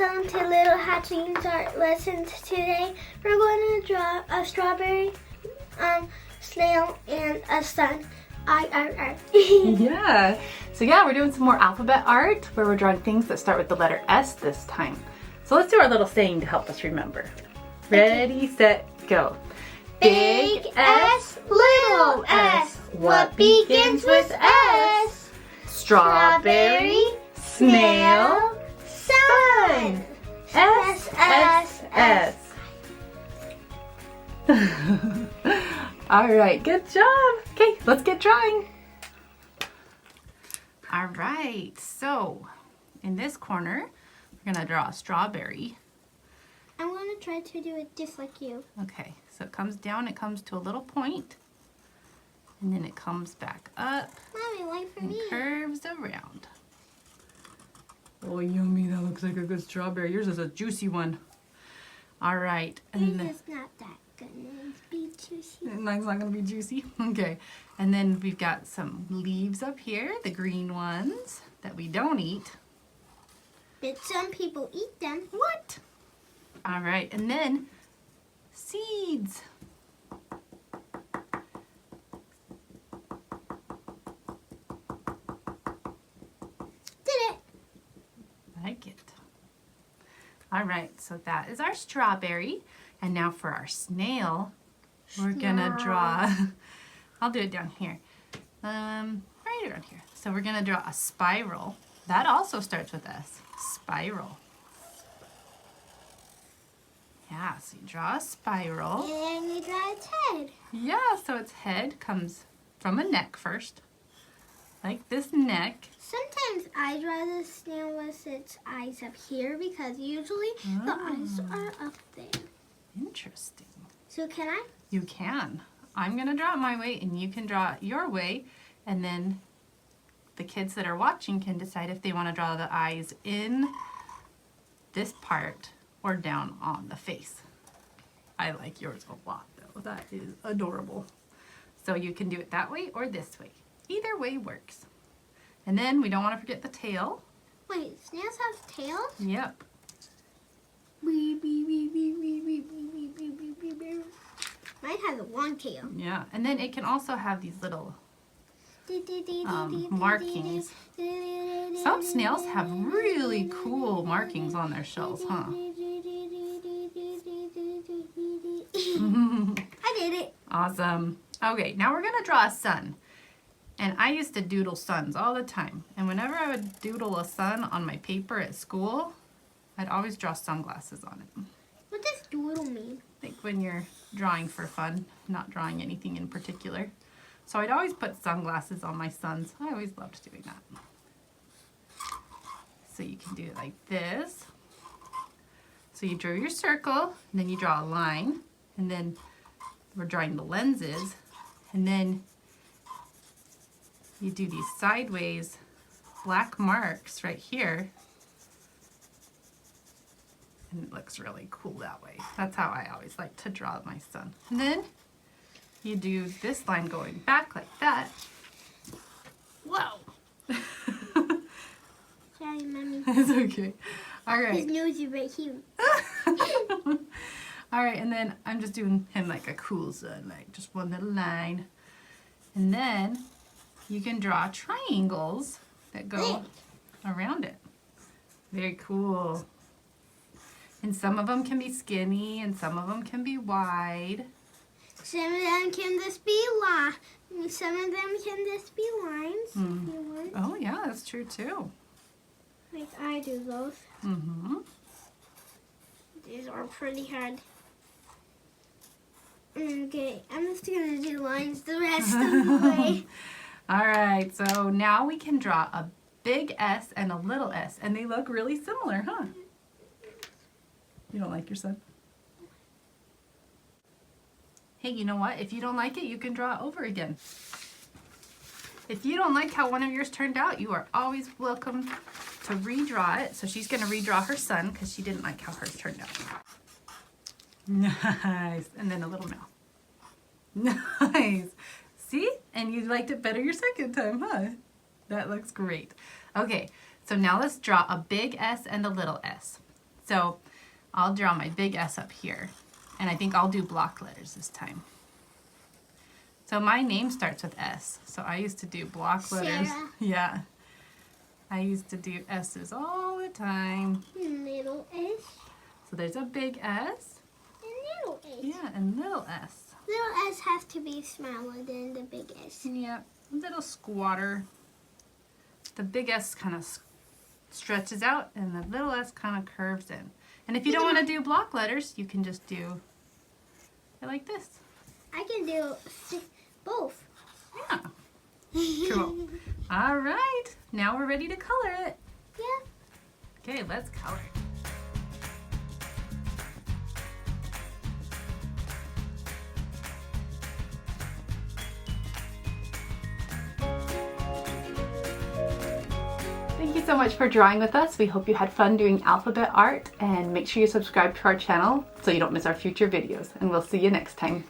Welcome to Little Hatchlings Art Lessons. Today we're going to draw a strawberry, snail, and a sun. Yeah. So yeah, we're doing some more alphabet art where we're drawing things that start with the letter S this time. So let's do our little saying to help us remember. Ready, set, go. Big S, little s. What begins with S? Strawberry, snail, sun. S, S, S. All right, good job. Okay, let's get drawing. All right, so in this corner, we're gonna draw a strawberry. I'm going to try to do it just like you. Okay, so it comes down, it comes to a little point, and then it comes back up. Mommy, wait for and me. Curves around. Oh, yummy, that looks like a good strawberry. Yours is a juicy one. All right. Yours is not that good. It's be juicy. Mine's not going to be juicy. Okay. And then we've got some leaves up here, the green ones that we don't eat. But some people eat them. What? All right. And then seeds. Like it. All right, so that is our strawberry. And now for our snail, we're gonna draw, I'll do it down here. Right around here. So we're gonna draw a spiral. That also starts with S, spiral. Yeah, so you draw a spiral. And then you draw its head. Yeah, so its head comes from a neck first, like this neck. Sometimes I draw the snail with its eyes up here because usually the eyes are up there. Interesting. So can I? You can. I'm going to draw it my way and you can draw it your way, and then the kids that are watching can decide if they want to draw the eyes in this part or down on the face. I like yours a lot though. That is adorable. So you can do it that way or this way. Either way works. And then we don't want to forget the tail. Wait, snails have tails? Yep. Mine has a long tail. Yeah, and then it can also have these little markings. Some snails have really cool markings on their shells, huh? I did it. Awesome. Okay, now we're gonna draw a sun. And I used to doodle suns all the time. And whenever I would doodle a sun on my paper at school, I'd always draw sunglasses on it. What does doodle mean? Like when you're drawing for fun, not drawing anything in particular. So I'd always put sunglasses on my suns. I always loved doing that. So you can do it like this. So you draw your circle, and then you draw a line, and then we're drawing the lenses, and then you do these sideways black marks right here. And it looks really cool that way. That's how I always like to draw my sun. And then you do this line going back like that. Whoa! Sorry, Mommy. It's okay. All right. His nose is right here. All right, and then I'm just doing him like a cool sun, like just one little line. And then you can draw triangles that go around it. Very cool. And some of them can be skinny and some of them can be wide. Some of them can just be some of them can just be lines. If you want. Oh yeah, that's true too. Like I do those. Mm-hmm. These are pretty hard. Okay, I'm just gonna do lines the rest of the way. All right, so now we can draw a big S and a little s, and they look really similar, huh? You don't like your sun? Hey, you know what? If you don't like it, you can draw it over again. If you don't like how one of yours turned out, you are always welcome to redraw it. So she's going to redraw her sun because she didn't like how hers turned out. Nice. And then a little mouth. Nice. See? And you liked it better your second time, huh? That looks great. Okay, so now let's draw a big S and a little s. So I'll draw my big S up here. And I think I'll do block letters this time. So my name starts with S. So I used to do block letters. Sarah. Yeah. I used to do S's all the time. Little S. So there's a big S. And little S. Yeah, and little S. Little S has to be smaller than the big S. Yeah, little squatter. The big S kind of stretches out and the little S kind of curves in. And if you don't want to do block letters, you can just do it like this. I can do both. Yeah. Cool. All right. Now we're ready to color it. Yeah. Okay, let's color it. Thank you so much for drawing with us. We hope you had fun doing alphabet art, and make sure you subscribe to our channel so you don't miss our future videos. And we'll see you next time.